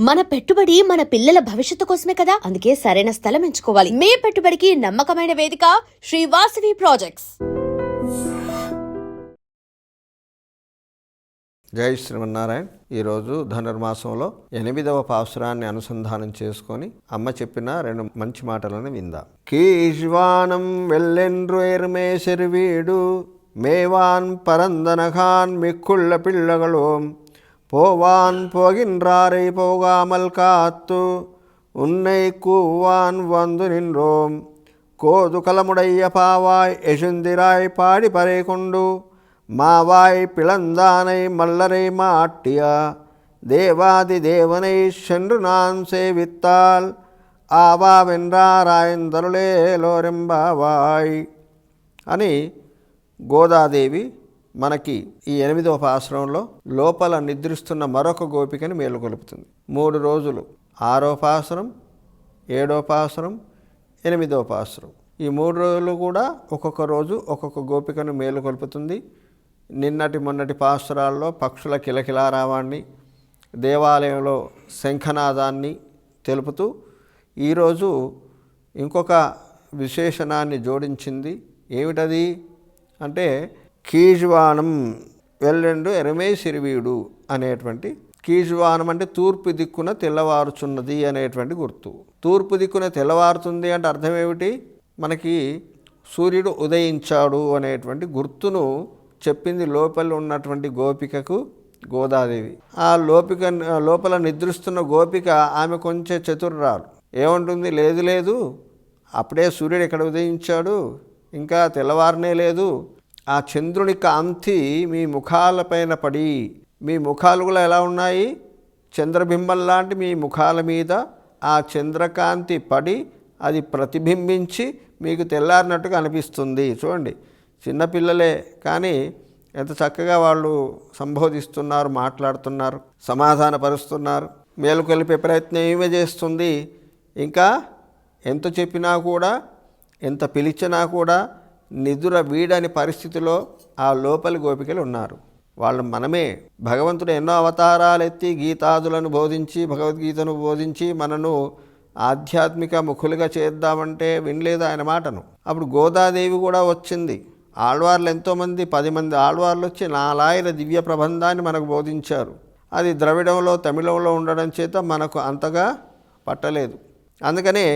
మన పెట్టుబడి మన పిల్లల భవిష్యత్తు కోసమే కదా, అందుకే సరైన స్థలం ఎంచుకోవాలి. మీ పెట్టుబడికి నమ్మకమైన వేదిక శ్రీ వాసవి ప్రాజెక్ట్స్. జై శ్రీమన్నారాయణ. ఈరోజు ధనుర్మాసంలో 8వ పాసురాన్ని అనుసంధానం చేసుకొని అమ్మ చెప్పిన 2 మంచి మాటలను విందాం. కీజ్వానం వెల్లెండ్రు ఎర్మే సెరువీడు మేవాన్ పరందనఖాన్ మిక్కుళ్ళ పిల్లగళోం போவான் போகின்றாரை போகாமல் காத்து உன்னை கூவான் வந்து நின்றோம் கோது கலமுடைய பாவாய் எசுந்திராய் பாடி பறை கொண்டு மாவாய் பிளந்தானை மல்லரை மாட்டியா தேவாதி தேவனை சென்று நான் சேவித்தால் ఆవావెండ్రారాయందరులేలోరెంబావాయ్ అని గోదాదేవి మనకి ఈ 8వ పాసురంలో లోపల నిద్రిస్తున్న మరొక గోపికని మేలుకొలుపుతుంది. 3 రోజులు 6వ పాసురం, 7వ పాసురం, 8వ పాసురం, ఈ 3 రోజులు కూడా ఒక్కొక్క రోజు ఒక్కొక్క గోపికను మేలుకొలుపుతుంది. నిన్నటి మొన్నటి పాసురాల్లో పక్షుల కిలకిలారావాన్ని, దేవాలయంలో శంఖనాదాన్ని తెలుపుతూ ఈరోజు ఇంకొక విశేషణాన్ని జోడించింది. ఏమిటది అంటే కీజ్వానం వెల్లెండు ఎరమే సిరివీడు అనేటువంటి, కీజ్వానం అంటే తూర్పు దిక్కున తెల్లవారుచున్నది అనేటువంటి గుర్తు. తూర్పు దిక్కున తెల్లవారుతుంది అంటే అర్థం ఏమిటి? మనకి సూర్యుడు ఉదయించాడు అనేటువంటి గుర్తును చెప్పింది లోపల ఉన్నటువంటి గోపికకు గోదాదేవి. ఆ లోపల నిద్రిస్తున్న గోపిక ఆమె కొంచెం చతుర్రాలు. ఏమంటుంది? లేదు లేదు, అప్పుడే సూర్యుడు ఎక్కడ ఉదయించాడు, ఇంకా తెల్లవారనే లేదు. ఆ చంద్రుని కాంతి మీ ముఖాలపైన పడి, మీ ముఖాలు కూడా ఎలా ఉన్నాయి? చంద్రబింబం లాంటి మీ ముఖాల మీద ఆ చంద్రకాంతి పడి అది ప్రతిబింబించి మీకు తెల్లారినట్టుగా అనిపిస్తుంది. చూడండి, చిన్నపిల్లలే కానీ ఎంత చక్కగా వాళ్ళు సంబోధిస్తున్నారు, మాట్లాడుతున్నారు, సమాధానపరుస్తున్నారు, మేలుకొలిపే ప్రయత్నం ఏమే చేస్తుంది. ఇంకా ఎంత చెప్పినా కూడా, ఎంత పిలిచినా కూడా నిదుర వీడని పరిస్థితిలో ఆ లోపలి గోపికలు ఉన్నారు. వాళ్ళు మనమే. భగవంతుడు ఎన్నో అవతారాలు ఎత్తి గీతాదులను బోధించి, భగవద్గీతను బోధించి మనను ఆధ్యాత్మిక ముఖులుగా చేద్దామంటే వినలేదు ఆయన మాటను. అప్పుడు గోదాదేవి కూడా వచ్చింది. ఆళ్వార్లు ఎంతోమంది, 10 మంది ఆళ్వార్లు వచ్చి 4,000 దివ్య ప్రబంధాన్ని మనకు బోధించారు. అది ద్రవిడంలో, తమిళంలో ఉండడం చేత మనకు అంతగా పట్టలేదు. అందుకనే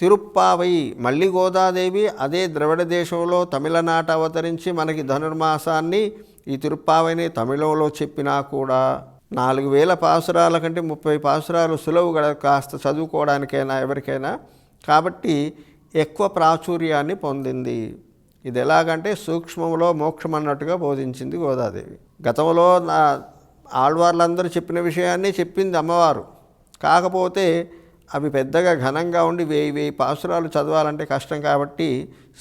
తిరుప్పావై, మళ్ళీ గోదాదేవి అదే ద్రవిడ దేశంలో తమిళనాట అవతరించి మనకి ధనుర్మాసాన్ని ఈ తిరుప్పావైని తమిళంలో చెప్పినా కూడా 4,000 పాసురాల కంటే 30 పాసురాలు సులువుగా కాస్త చదువుకోవడానికైనా ఎవరికైనా, కాబట్టి ఎక్కువ ప్రాచుర్యాన్ని పొందింది. ఇది ఎలాగంటే సూక్ష్మంలో మోక్షం అన్నట్టుగా బోధించింది గోదాదేవి. గతంలో ఆళ్వార్లందరూ చెప్పిన విషయాన్ని చెప్పింది అమ్మవారు. కాకపోతే అవి పెద్దగా ఘనంగా ఉండి 1000 పాసురాలు చదవాలంటే కష్టం కాబట్టి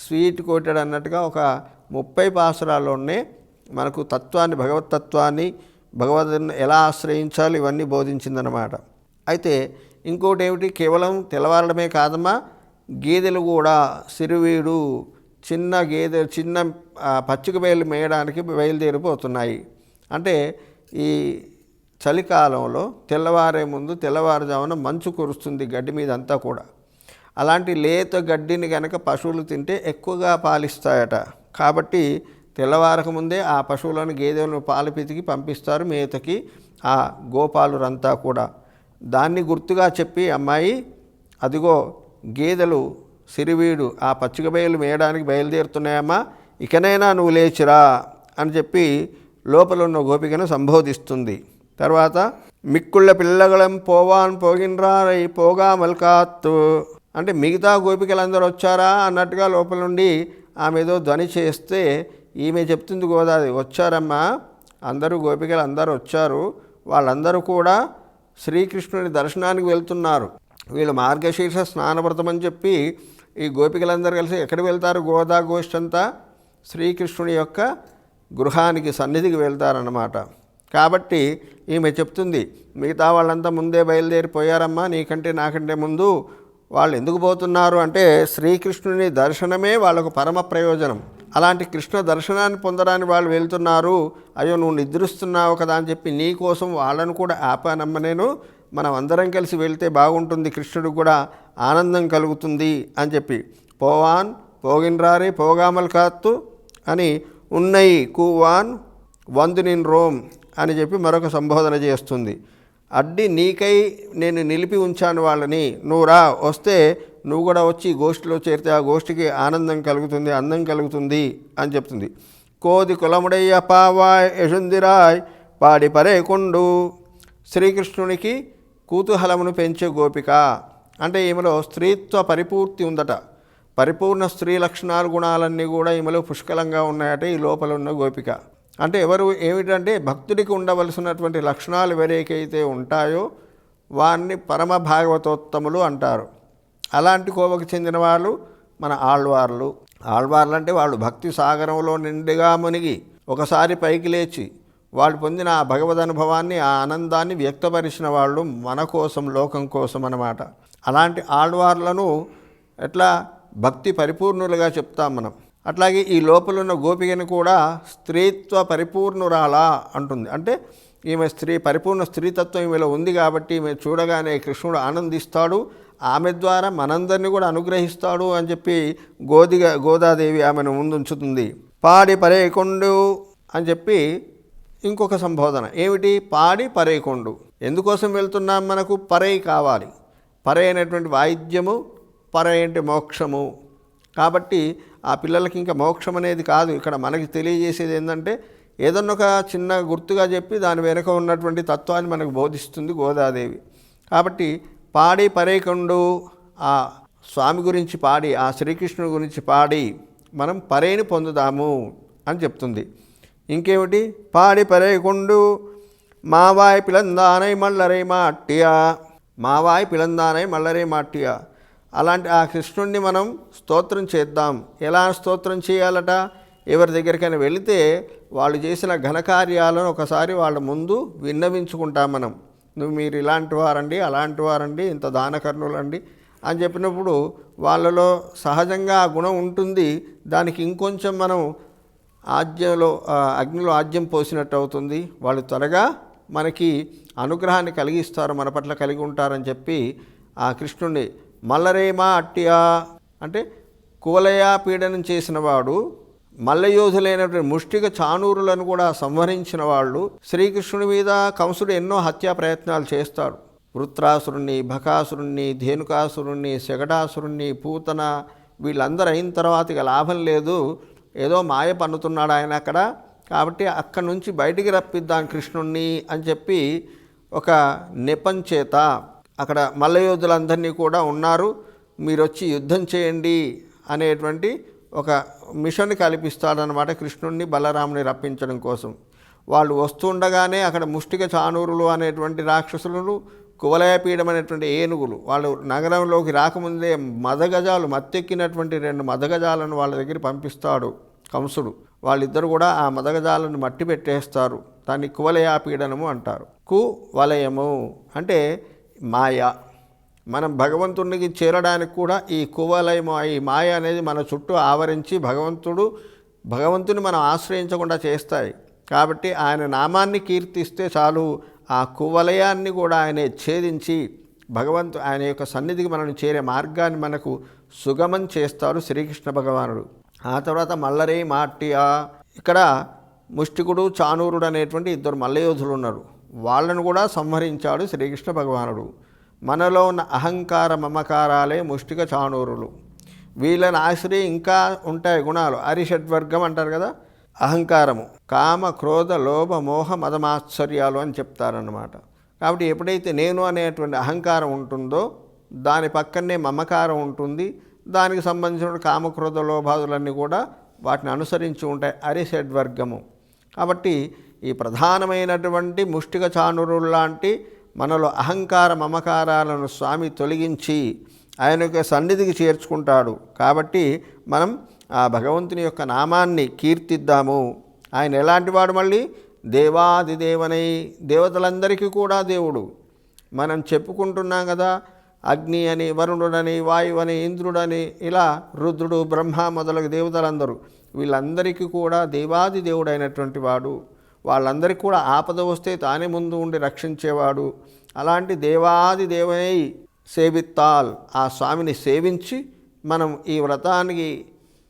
స్వీట్ కోటెడ్ అన్నట్టుగా ఒక 30 పాసురాల్లోనే మనకు తత్వాన్ని, భగవతత్వాన్ని, భగవద్ని ఎలా ఆశ్రయించాలి ఇవన్నీ బోధించిందనమాట. అయితే ఇంకోటి ఏమిటి, కేవలం తెల్లవారడమే కాదమ్మా, గేదెలు కూడా సిరివీడు చిన్న గేదెలు, చిన్న పచ్చిక బయలు మేయడానికి బయలుదేరిపోతున్నాయి. అంటే ఈ చలికాలంలో తెల్లవారే ముందు తెల్లవారుజామున మంచు కురుస్తుంది గడ్డి మీద అంతా కూడా. అలాంటి లేత గడ్డిని కనుక పశువులు తింటే ఎక్కువగా పాలిస్తాయట. కాబట్టి తెల్లవారక ముందే ఆ పశువులను, గేదెలను పాలు పితికి పంపిస్తారు మేతకి ఆ గోపాలురంతా కూడా. దాన్ని గుర్తుగా చెప్పి అమ్మాయి, అదిగో గేదెలు సిరివీడు ఆ పచ్చిక బయలు మేయడానికి బయలుదేరుతున్నాయమ్మా, ఇకనైనా నువ్వు లేచిరా అని చెప్పి లోపల ఉన్న గోపికను సంబోధిస్తుంది. తర్వాత మిక్కుళ్ళ పిల్లగళం పోవాన్ పోగిన్రారై పోగా మల్కాత్తు అంటే మిగతా గోపికలందరూ వచ్చారా అన్నట్టుగా లోపల నుండి ఆమె ఏదో ధ్వని చేస్తే ఈమె చెప్తుంది గోదాదేవి, వచ్చారమ్మా, అందరూ గోపికలు అందరూ వచ్చారు, వాళ్ళందరూ కూడా శ్రీకృష్ణుని దర్శనానికి వెళ్తున్నారు. వీళ్ళు మార్గశీర్ష స్నానవ్రతం అని చెప్పి ఈ గోపికలందరూ కలిసి ఎక్కడికి వెళ్తారు? గోదా గోష్ఠి అంతా శ్రీకృష్ణుని యొక్క గృహానికి, సన్నిధికి వెళ్తారన్నమాట. కాబట్టి ఈమె చెప్తుంది, మిగతా వాళ్ళంతా ముందే బయలుదేరిపోయారమ్మా, నీకంటే నాకంటే ముందు. వాళ్ళు ఎందుకు పోతున్నారు అంటే శ్రీకృష్ణుని దర్శనమే వాళ్ళకు పరమ ప్రయోజనం. అలాంటి కృష్ణ దర్శనాన్ని పొందడానికి వాళ్ళు వెళ్తున్నారు. అయ్యో నువ్వు నిద్రిస్తున్నావు కదా అని చెప్పి నీ కోసం వాళ్ళను కూడా ఆపానమ్మ నేను, మనం అందరం కలిసి వెళ్తే బాగుంటుంది, కృష్ణుడికి కూడా ఆనందం కలుగుతుంది అని చెప్పి పోవాన్ పోగిన్రారే పోగామల్ కాత్తు అని ఉన్నయి కూవాన్ వందునిన్ రోమ్ అని చెప్పి మరొక సంబోధన చేస్తుంది. అడ్డి నీకై నేను నిలిపి ఉంచాను వాళ్ళని, నువ్వు రా, వస్తే నువ్వు కూడా వచ్చి గోష్ఠిలో చేరితే ఆ గోష్ఠికి ఆనందం కలుగుతుంది, అందం కలుగుతుంది అని చెప్తుంది. కోది కులముడయ్య పావాయ్ యశుందిరాయ్ పాడి పరేకొండు. శ్రీకృష్ణునికి కుతూహలమును పెంచే గోపిక అంటే ఈమెలో స్త్రీత్వ పరిపూర్తి ఉందట. పరిపూర్ణ స్త్రీ లక్షణాలు గుణాలన్నీ కూడా ఈమెలో పుష్కలంగా ఉన్నాయట ఈ లోపల ఉన్న గోపిక. అంటే ఏమిటంటే భక్తుడికి ఉండవలసినటువంటి లక్షణాలు ఎవరికైతే ఉంటాయో వారిని పరమ భాగవతోత్తములు అంటారు. అలాంటి కోవకు చెందిన వాళ్ళు మన ఆళ్వార్లు. ఆళ్వార్లు అంటే వాళ్ళు భక్తి సాగరంలో నిండుగా మునిగి ఒకసారి పైకి లేచి వాళ్ళు పొందిన ఆ భగవద్ అనుభవాన్ని, ఆ ఆనందాన్ని వ్యక్తపరిచిన వాళ్ళు మన కోసం, లోకం కోసం అన్నమాట. అలాంటి ఆళ్వార్లను ఎట్లా భక్తి పరిపూర్ణులుగా చెప్తాం మనం. అట్లాగే ఈ లోపలున్న గోపికను కూడా స్త్రీత్వ పరిపూర్ణురాలా అంటుంది. అంటే ఈమె పరిపూర్ణ స్త్రీతత్వం ఈమెలో ఉంది కాబట్టి ఈమె చూడగానే కృష్ణుడు ఆనందిస్తాడు, ఆమె ద్వారా మనందరినీ కూడా అనుగ్రహిస్తాడు అని చెప్పి గోదాదేవి ఆమెను ముందుంచుతుంది. పాడి పరేకొండు అని చెప్పి ఇంకొక సంబోధన ఏమిటి? పాడి పరేకొండు. ఎందుకోసం వెళ్తున్నాం? మనకు పరై కావాలి. పరై అనేటువంటి వాయిద్యము, పరై అంటే మోక్షము. కాబట్టి ఆ పిల్లలకి ఇంకా మోక్షం అనేది కాదు, ఇక్కడ మనకి తెలియజేసేది ఏంటంటే ఏదన్నా ఒక చిన్న గుర్తుగా చెప్పి దాని వెనుక ఉన్నటువంటి తత్వాన్ని మనకు బోధిస్తుంది గోదాదేవి. కాబట్టి పాడి పరేకొండు, ఆ స్వామి గురించి పాడి, ఆ శ్రీకృష్ణుడి గురించి పాడి మనం పరేని పొందుదాము అని చెప్తుంది. ఇంకేమిటి? పాడి పరేకొండు మావాయ్ పిలందానై మల్లరై మాట్టియా. మావాయ్ పిలందానై మల్లరై మాట్టియా. అలాంటి ఆ కృష్ణుణ్ణి మనం స్తోత్రం చేద్దాం. ఎలా స్తోత్రం చేయాలట? ఎవరి దగ్గరికైనా వెళితే వాళ్ళు చేసిన ఘనకార్యాలను ఒకసారి వాళ్ళ ముందు విన్నవించుకుంటాం మనం. మీరు ఇలాంటి వారండి, అలాంటి వారండి, ఇంత దానకర్ణులండి అని చెప్పినప్పుడు వాళ్ళలో సహజంగా ఆ గుణం ఉంటుంది. దానికి ఇంకొంచెం మనం అగ్నిలో ఆజ్యం పోసినట్టు అవుతుంది. వాళ్ళు త్వరగా మనకి అనుగ్రహాన్ని కలిగిస్తారు, మన పట్ల కలిగి ఉంటారని చెప్పి ఆ కృష్ణుణ్ణి మల్లరేమా అట్టియా అంటే కువలయా పీడనం చేసిన వాడు, మల్లయోధులైనటువంటి ముష్టిక చాణూరులను కూడా సంహరించిన వాళ్ళు. శ్రీకృష్ణుడి మీద కంసుడు ఎన్నో హత్యా ప్రయత్నాలు చేస్తాడు. వృత్రాసురుణ్ణి, బకాసురుణ్ణి, ధేనుకాసురుణ్ణి, శగడాసురుణ్ణి, పూతన వీళ్ళందరూ అయిన తర్వాత ఇక లాభం లేదు, ఏదో మాయ పన్నుతున్నాడు ఆయన అక్కడ, కాబట్టి అక్కడి నుంచి బయటికి రప్పిద్దాం కృష్ణుణ్ణి అని చెప్పి ఒక నెపం చేత అక్కడ మల్లయోధులందరినీ కూడా ఉన్నారు, మీరు వచ్చి యుద్ధం చేయండి అనేటువంటి ఒక మిషన్ కల్పిస్తాడనమాట కృష్ణుణ్ణి బలరాముని రప్పించడం కోసం. వాళ్ళు వస్తుండగానే అక్కడ ముష్టిక చాణూరులు అనేటువంటి రాక్షసులను, కువలయపీఠం అనేటువంటి ఏనుగులు, వాళ్ళు నగరంలోకి రాకముందే మదగజాలు, మత్తెక్కినటువంటి 2 మదగజాలను వాళ్ళ దగ్గర పంపిస్తాడు కంసుడు. వాళ్ళిద్దరు కూడా ఆ మదగజాలను మట్టి పెట్టేస్తారు. దాన్ని కువలయాపీడనము అంటారు. కువలయము అంటే మాయ. మనం భగవంతునికి చేరడానికి కూడా ఈ కువలయము, ఈ మాయ అనేది మన చుట్టూ ఆవరించి భగవంతుని మనం ఆశ్రయించకుండా చేస్తాయి. కాబట్టి ఆయన నామాన్ని కీర్తిస్తే చాలు, ఆ కువలయాన్ని కూడా ఆయన ఛేదించి ఆయన యొక్క సన్నిధికి మనం చేరే మార్గాన్ని మనకు సుగమం చేస్తాడు శ్రీకృష్ణ భగవానుడు. ఆ తర్వాత మల్లరే మాట్టియా. ఇక్కడ ముష్టికుడు, చాణూరుడు అనేటువంటి 2 మల్లయోధులు ఉన్నారు. వాళ్ళను కూడా సంహరించాడు శ్రీకృష్ణ భగవానుడు. మనలో ఉన్న అహంకార మమకారాలే ముష్టిక చాణూరులు. వీళ్ళని ఆశ్రయి ఇంకా ఉంటాయి గుణాలు, అరిషడ్వర్గం అంటారు కదా. అహంకారము, కామ, క్రోధ, లోభ, మోహ, మదమాశ్చర్యాలు అని చెప్తారన్నమాట. కాబట్టి ఎప్పుడైతే నేను అనేటువంటి అహంకారం ఉంటుందో దాని పక్కనే మమకారం ఉంటుంది. దానికి సంబంధించిన కామక్రోధ లోభాదులన్నీ కూడా వాటిని అనుసరించి ఉంటాయి, అరిషడ్వర్గము. కాబట్టి ఈ ప్రధానమైనటువంటి ముష్టిక చాణురులు లాంటి మనలో అహంకార మమకారాలను స్వామి తొలగించి ఆయన యొక్క సన్నిధికి చేర్చుకుంటాడు. కాబట్టి మనం ఆ భగవంతుని యొక్క నామాన్ని కీర్తిద్దాము. ఆయన ఎలాంటి వాడు? మళ్ళీ దేవాదిదేవనై, దేవతలందరికీ కూడా దేవుడు. మనం చెప్పుకుంటున్నాం కదా, అగ్ని అని, వరుణుడని, వాయువని, ఇంద్రుడని, ఇలా రుద్రుడు, బ్రహ్మ మొదలగు దేవతలందరూ, వీళ్ళందరికీ కూడా దేవాది దేవుడైనటువంటి వాడు. వాళ్ళందరికీ కూడా ఆపద వస్తే తానే ముందు ఉండి రక్షించేవాడు. అలాంటి దేవాది దేవునై సేవిత్తాల్, ఆ స్వామిని సేవించి మనం ఈ వ్రతానికి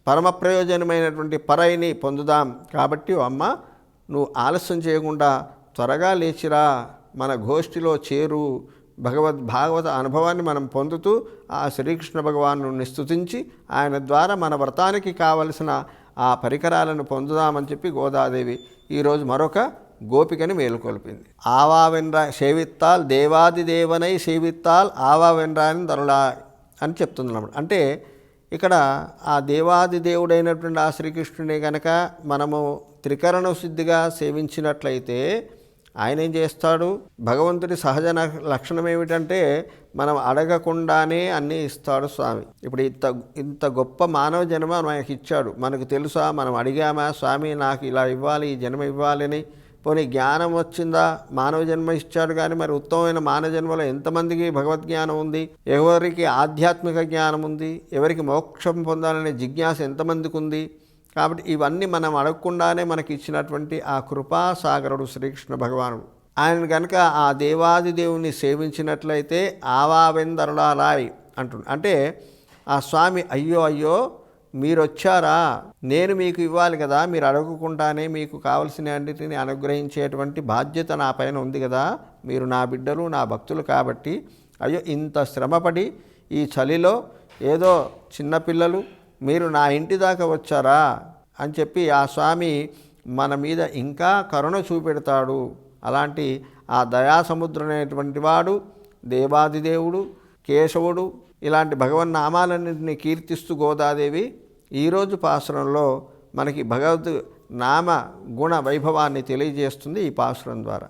పరమ ప్రయోజనమైనటువంటి పరైని పొందుదాం. కాబట్టి అమ్మ, నువ్వు ఆలస్యం చేయకుండా త్వరగా లేచిరా, మన గోష్ఠిలో చేరు, భాగవత అనుభవాన్ని మనం పొందుతూ ఆ శ్రీకృష్ణ భగవాను స్తుతించి ఆయన ద్వారా మన వ్రతానికి కావలసిన ఆ పరికరాలను పొందుదామని చెప్పి గోదాదేవి ఈరోజు మరొక గోపికని మేలుకొల్పింది. ఆవావెన్రా సేవిత్తాల్, దేవాది దేవనై సేవిత్తాల్ ఆవావెన్రాని దరులా అని చెప్తుంది అన్నమాట. అంటే ఇక్కడ ఆ దేవాది దేవుడైనటువంటి ఆ శ్రీకృష్ణుని కనుక మనము త్రికరణ శుద్ధిగా సేవించినట్లయితే ఆయన ఏం చేస్తాడు? భగవంతుడి సహజ లక్షణం ఏమిటంటే మనం అడగకుండానే అన్నీ ఇస్తాడు స్వామి. ఇప్పుడు ఇంత గొప్ప మానవ జన్మ మనకి ఇచ్చాడు. మనకు తెలుసా? మనం అడిగామా స్వామి నాకు ఇలా ఇవ్వాలి, ఈ జన్మ ఇవ్వాలని? పోనీ జ్ఞానం వచ్చిందా? మానవ జన్మ ఇచ్చాడు, కానీ మరి ఉత్తమమైన మానవ జన్మలో ఎంతమందికి భగవద్జ్ఞానం ఉంది? ఎవరికి ఆధ్యాత్మిక జ్ఞానం ఉంది? ఎవరికి మోక్షం పొందాలనే జిజ్ఞాస ఎంతమందికి ఉంది? కాబట్టి ఇవన్నీ మనం అడగకుండానే మనకి ఇచ్చినటువంటి ఆ కృపాసాగరుడు శ్రీకృష్ణ భగవానుడు. ఆయన కనుక ఆ దేవాది దేవుని సేవించినట్లయితే ఆవావెందరులారాయ్ అంటుండు. అంటే ఆ స్వామి అయ్యో అయ్యో మీరు వచ్చారా, నేను మీకు ఇవ్వాలి కదా, మీరు అడగకుండానే మీకు కావలసిన అన్నిటిని అనుగ్రహించేటువంటి బాధ్యత నా పైన ఉంది కదా, మీరు నా బిడ్డలు నా భక్తులు కాబట్టి అయ్యో ఇంత శ్రమపడి ఈ చలిలో ఏదో చిన్నపిల్లలు మీరు నా ఇంటి దాకా వచ్చారా అని చెప్పి ఆ స్వామి మన మీద ఇంకా కరుణ చూపెడతాడు. అలాంటి ఆ దయాసముద్రమైనటువంటి వాడు దేవాదిదేవుడు కేశవుడు, ఇలాంటి భగవన్నామాలన్నింటినీ కీర్తిస్తూ గోదాదేవి ఈరోజు పాసురంలో మనకి భగవద్ నామ గుణ వైభవాన్ని తెలియజేస్తుంది ఈ పాసురం ద్వారా.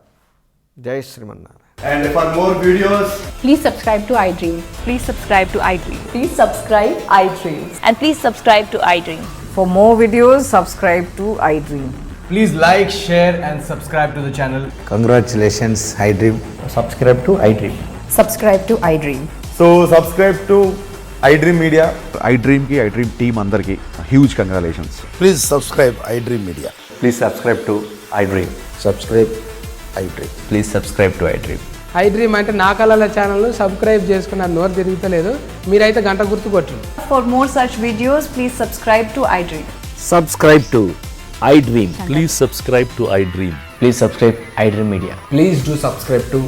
జై Srimannarayana. And for more videos, Please subscribe to iDream. Please subscribe to iDream. Please subscribe iDreams. And please subscribe to iDream. For more videos, subscribe to iDream. please like, share and subscribe to the channel. Congratulations, iDream. subscribe to iDream. Subscribe to iDream. So subscribe to iDream Media. iDream ki iDream team andarki huge congratulations. Please subscribe iDream Media. Please subscribe to iDream. Subscribe iDream. Please subscribe to iDream. iDream అంటే నా కళల ఛానల్ను subscribe చేసుకున్న నోరు తిరుగుతలేదు, మీరైతే గంట గుర్తు కొట్టండి. For more such videos, please subscribe to iDream. Subscribe to iDream. Please subscribe to iDream. Please subscribe iDream Media. Please do subscribe to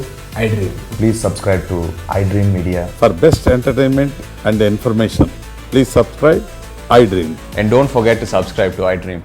iDream. Please subscribe to iDream Media. For best entertainment and information, please subscribe iDream. And don't forget to subscribe to iDream.